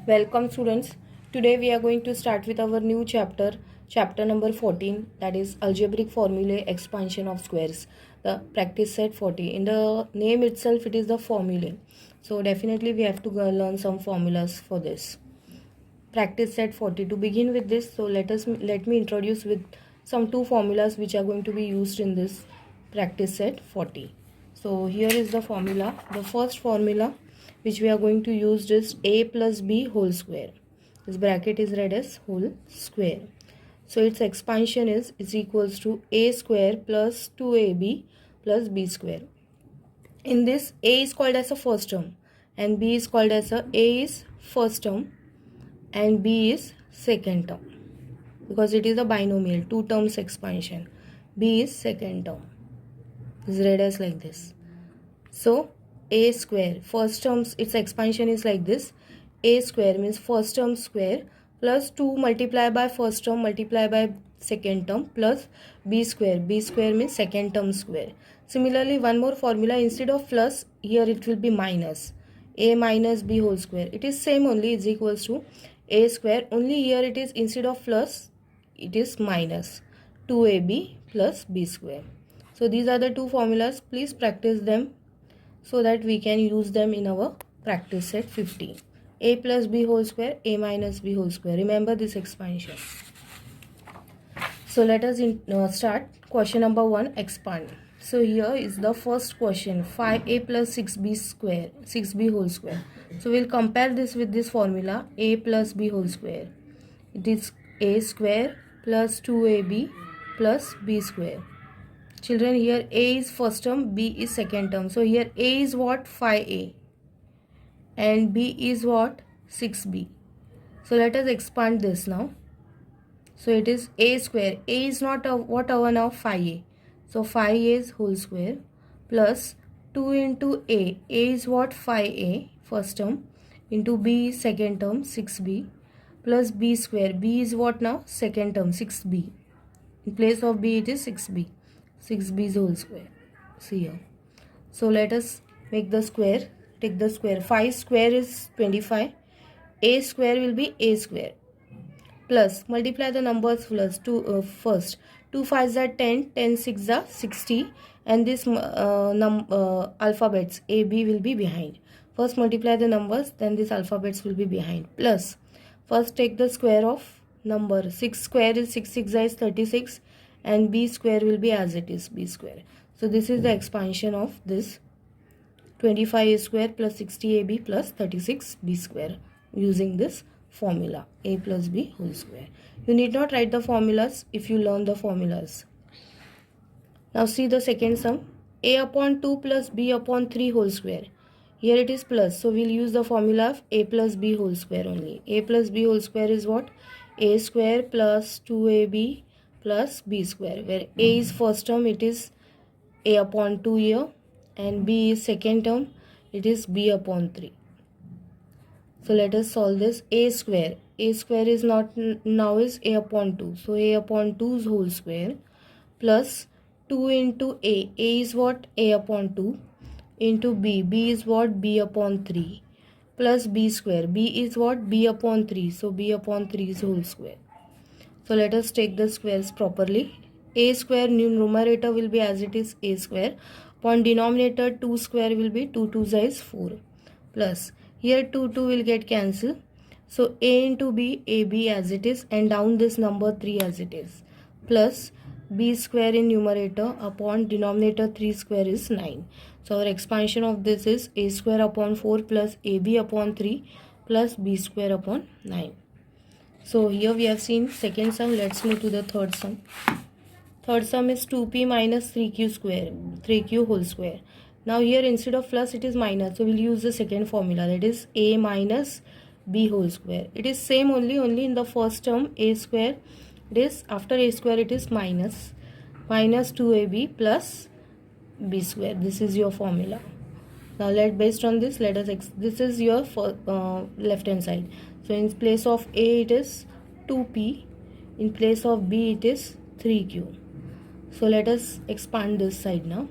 Welcome students. Today we are going to start with our new chapter number 14, that is algebraic formulae expansion of squares. The practice set 40. In the name itself it is the formulae. So definitely we have to learn some formulas for this. Practice set 40. To begin with this, so let me introduce with some two formulas which are going to be used in this practice set 40. So here is the formula. The first formula which we are going to use is a plus b whole square. This bracket is read as whole square. So its expansion is equals to a square plus 2ab plus b square. In this, a is called as a first term and b is called as a is first term and b is second term, because it is a binomial, two terms expansion. B is second term. Is read as like this. So a square, first terms, its expansion is like this. A square means first term square plus 2 multiplied by first term multiplied by second term plus b square. B square means second term square. Similarly, one more formula, instead of plus, here it will be minus. A minus b whole square. It is same only, is equals to a square. Only here it is, instead of plus, it is minus 2ab plus b square. So these are the two formulas. Please practice them so that we can use them in our practice set 15. A plus b whole square, a minus b whole square. Remember this expansion. So let us start. Question number 1, expand. So here is the first question, 5a plus 6b square, 6b whole square. So we'll compare this with this formula, a plus b whole square. It is a square plus 2ab plus b square. Children, here a is first term, b is second term. So here a is what? 5a and b is what? 6b. So let us expand this now. So it is a square. A is not what our now? 5a. So 5a is whole square plus 2 into a. A is what? 5a first term into b is second term 6b plus b square. B is what now? Second term 6b. In place of b it is 6b. 6b is whole square. See here. So let us make the square. Take the square. 5 square is 25. A square will be a square. Plus multiply the numbers plus first. 2 5s are 10. 10 6s are 60. And this alphabets A B will be behind. First multiply the numbers, then these alphabets will be behind. Plus first take the square of number. 6 square is 6 6 is 36. And b square will be as it is, b square. So this is the expansion of this 25a square plus 60ab plus 36b square using this formula, a plus b whole square. You need not write the formulas if you learn the formulas. Now see the second sum, a upon 2 plus b upon 3 whole square. Here it is plus, so we'll use the formula of a plus b whole square only. A plus b whole square is what? A square plus 2ab plus b square, where a is first term, it is a upon 2 here, and b is second term, it is b upon 3. So let us solve this. A square is not now is a upon 2, so a upon 2's whole square plus 2 into a is what? A upon 2 into b is what? B upon 3 plus b square, b is what? B upon 3, so b upon 3's whole square. So let us take the squares properly. A square numerator will be as it is, a square. Upon denominator 2 square will be 2 2 is 4. Plus here 2 will get cancelled. So a into b, ab as it is, and down this number 3 as it is. Plus b square in numerator upon denominator 3 square is 9. So our expansion of this is a square upon 4 plus ab upon 3 plus b square upon 9. So here we have seen second sum. Let's move to the third sum. Third sum is 2p minus 3q square, 3q whole square. Now here instead of plus it is minus, so we'll use the second formula, that is a minus b whole square. It is same only in the first term, a square, it is after a square it is minus 2ab plus b square. This is your formula. Now based on this, let us this is your left hand side. So in place of a it is 2p, in place of b it is 3q. So let us expand this side now.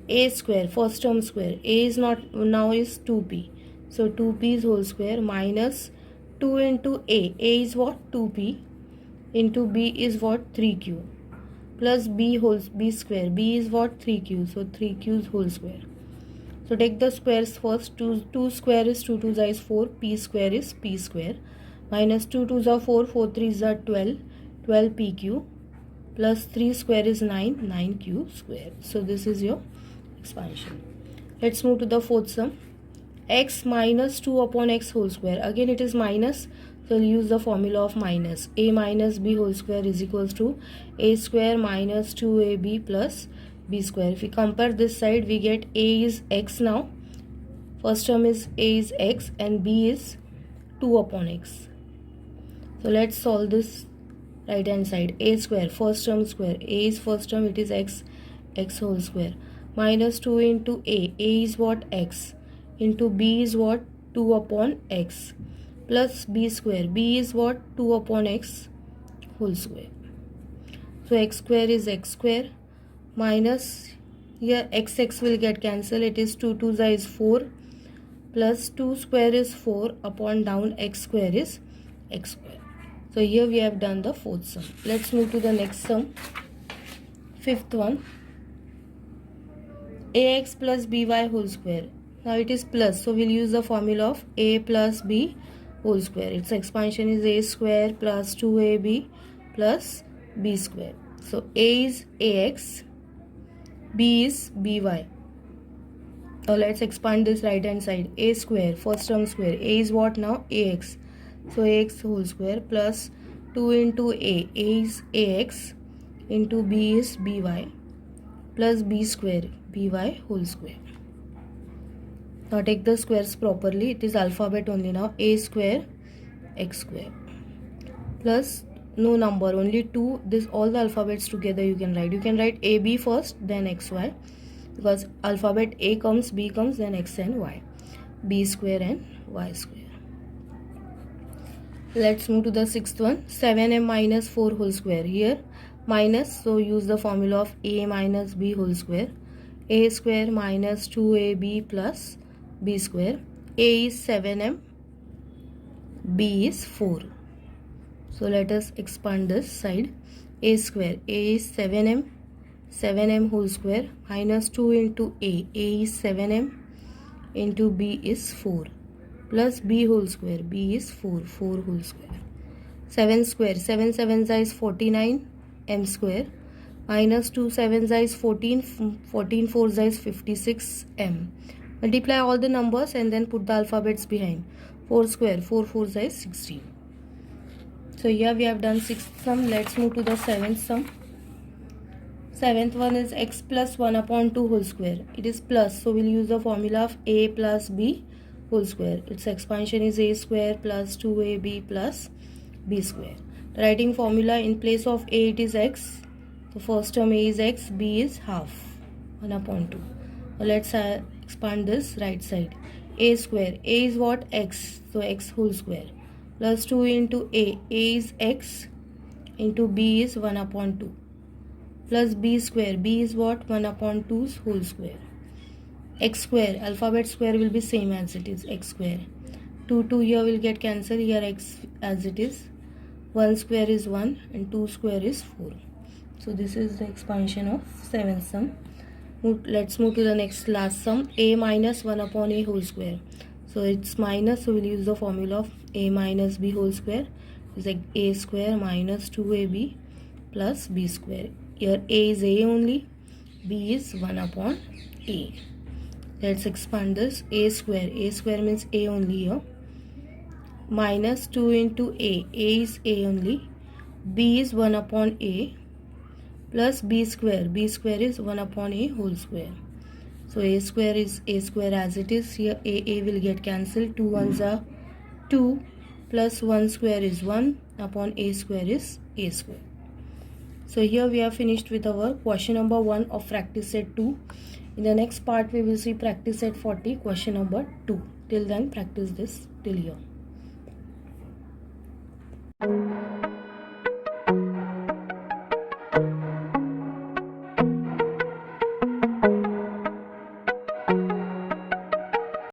A square, first term square, a is not now is 2p, so 2p's whole square minus 2 into a is what, 2p, into b is what, 3q, plus b square, b is what, 3q, so 3q's whole square. So take the squares first. 2 square is 2 2s is 4, p square is p square, minus 2 2s are 4, 4 3s are 12, 12pq, plus 3 square is 9, 9q square. So this is your expansion. Let's move to the fourth sum. X minus 2 upon x whole square. Again it is minus, so we'll use the formula of minus. A minus b whole square is equals to a square minus 2ab plus b square. If we compare this side, we get a is x now. First term is a is x and b is 2 upon x. So let's solve this right hand side. A square, first term square, a is first term, it is x, x whole square, minus 2 into a is what, x, into b is what, 2 upon x, plus b square, b is what, 2 upon x whole square. So x square is x square, minus here x will get cancelled, it is 2 2 is 4, plus 2 square is 4 upon down x square is x square. So here we have done the fourth sum. Let's move to the next sum. Fifth one. Ax plus by whole square. Now it is plus, so we'll use the formula of a plus b whole square. Its expansion is a square plus 2ab plus b square. So a is ax, b is by. Now let's expand this right hand side. A square, first term square, a is what now, ax. So ax whole square plus 2 into a is ax, into b is by, plus b square, by whole square. Now take the squares properly. It is alphabet only now. A square, x square, plus no number, only 2. This all the alphabets together you can write. You can write ab first, then xy, because alphabet a comes, b comes, then x and y. B square and y square. Let's move to the sixth one. 7m minus 4 whole square. Here minus, so use the formula of a minus b whole square. A square minus 2ab plus b square. A is 7m, b is 4. So let us expand this side. A square, a is 7m, 7m whole square, minus 2 into a is 7m, into b is 4, plus b whole square, b is 4, 4 whole square. 7 square, 7 7 is 49, m square, minus 2 7 is 14, 14 4 is 56 m. Multiply all the numbers and then put the alphabets behind. 4 square, 4 4 is 16. So here we have done sixth sum. Let's move to the seventh sum. Seventh one is x plus 1 upon 2 whole square. It is plus, so we'll use the formula of a plus b whole square. Its expansion is a square plus 2ab plus b square. Writing formula, in place of a it is x. The first term a is x, b is half, 1 upon 2. Now let's expand this right side. A square, a is what, x, so x whole square, plus 2 into a is x, into b is 1 upon 2, plus b square, b is what, 1 upon 2's whole square. X square, alphabet square will be same as it is, x square. 2 2 here will get cancelled, here x as it is. 1 square is 1 and 2 square is 4. So this is the expansion of seventh sum. Let's move to the next last sum. A minus 1 upon a whole square. So it's minus, so we'll use the formula of a minus b whole square. It's like a square minus 2ab plus b square. Here a is a only, b is 1 upon a. Let's expand this. A square means a only here, minus 2 into a is a only, b is 1 upon a, plus b square is 1 upon a whole square. So a square is a square as it is. Here a will get cancelled, 2 ones are 2, plus 1 square is 1 upon a square is a square. So here we are finished with our question number 1 of practice set 2. In the next part we will see practice set 40, question number 2. Till then practice this till here.